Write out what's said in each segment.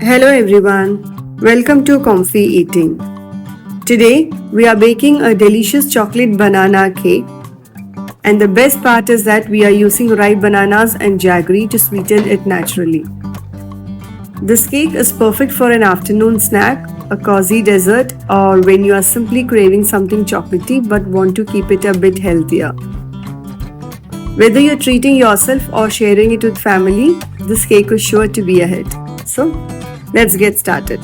Hello everyone, welcome to Comfy Eating. Today we are baking a delicious chocolate banana cake, and the best part is that we are using ripe bananas and jaggery to sweeten it naturally. This cake is perfect for an afternoon snack, a cozy dessert, or when you are simply craving something chocolatey but want to keep it a bit healthier. Whether you're treating yourself or sharing it with family, this cake is sure to be a hit. So, let's get started.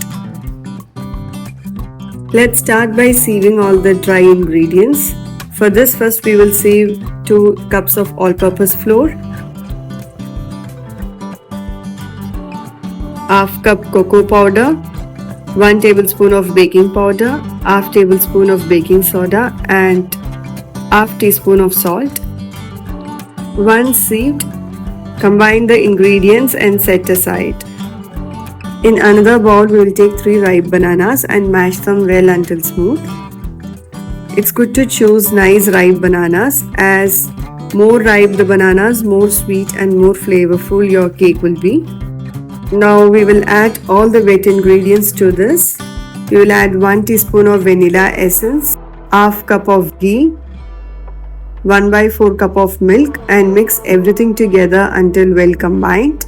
Let's start by sieving all the dry ingredients. For this, first we will sieve 2 cups of all-purpose flour, half cup cocoa powder, 1 tablespoon of baking powder, half tablespoon of baking soda, and half teaspoon of salt. Once sieved, combine the ingredients and set aside. In another bowl, we will take 3 ripe bananas and mash them well until smooth. It's good to choose nice ripe bananas, as more ripe the bananas, more sweet and more flavorful your cake will be. Now we will add all the wet ingredients to this. We will add 1 teaspoon of vanilla essence, half cup of ghee, 1/4 cup of milk, and mix everything together until well combined.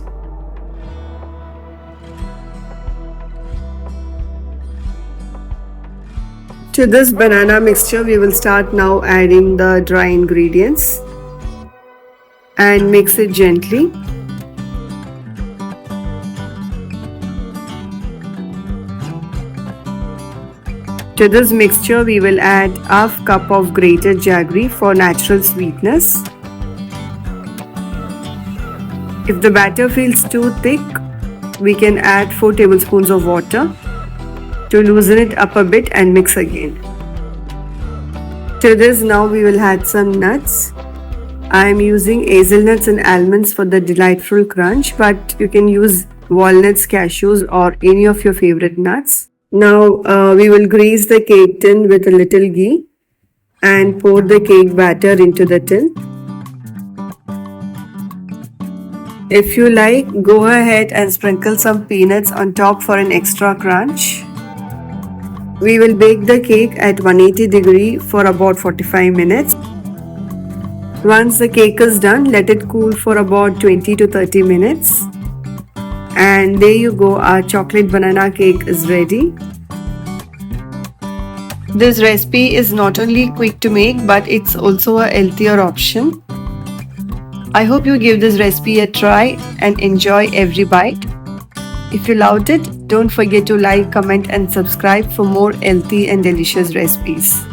To this banana mixture, we will start now adding the dry ingredients and mix it gently. To this mixture, we will add half cup of grated jaggery for natural sweetness. If the batter feels too thick, we can add 4 tablespoons of water to loosen it up a bit and mix again. To this, now we will add some nuts. I am using hazelnuts and almonds for the delightful crunch, but you can use walnuts, cashews, or any of your favorite nuts. Now we will grease the cake tin with a little ghee and pour the cake batter into the tin. If you like, go ahead and sprinkle some peanuts on top for an extra crunch. We will bake the cake at 180 degree for about 45 minutes. Once the cake is done, let it cool for about 20 to 30 minutes. And there you go, our chocolate banana cake is ready. This recipe is not only quick to make, but it's also a healthier option. I hope you give this recipe a try and enjoy every bite. If you loved it, don't forget to like, comment and subscribe for more healthy and delicious recipes.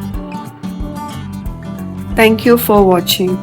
Thank you for watching.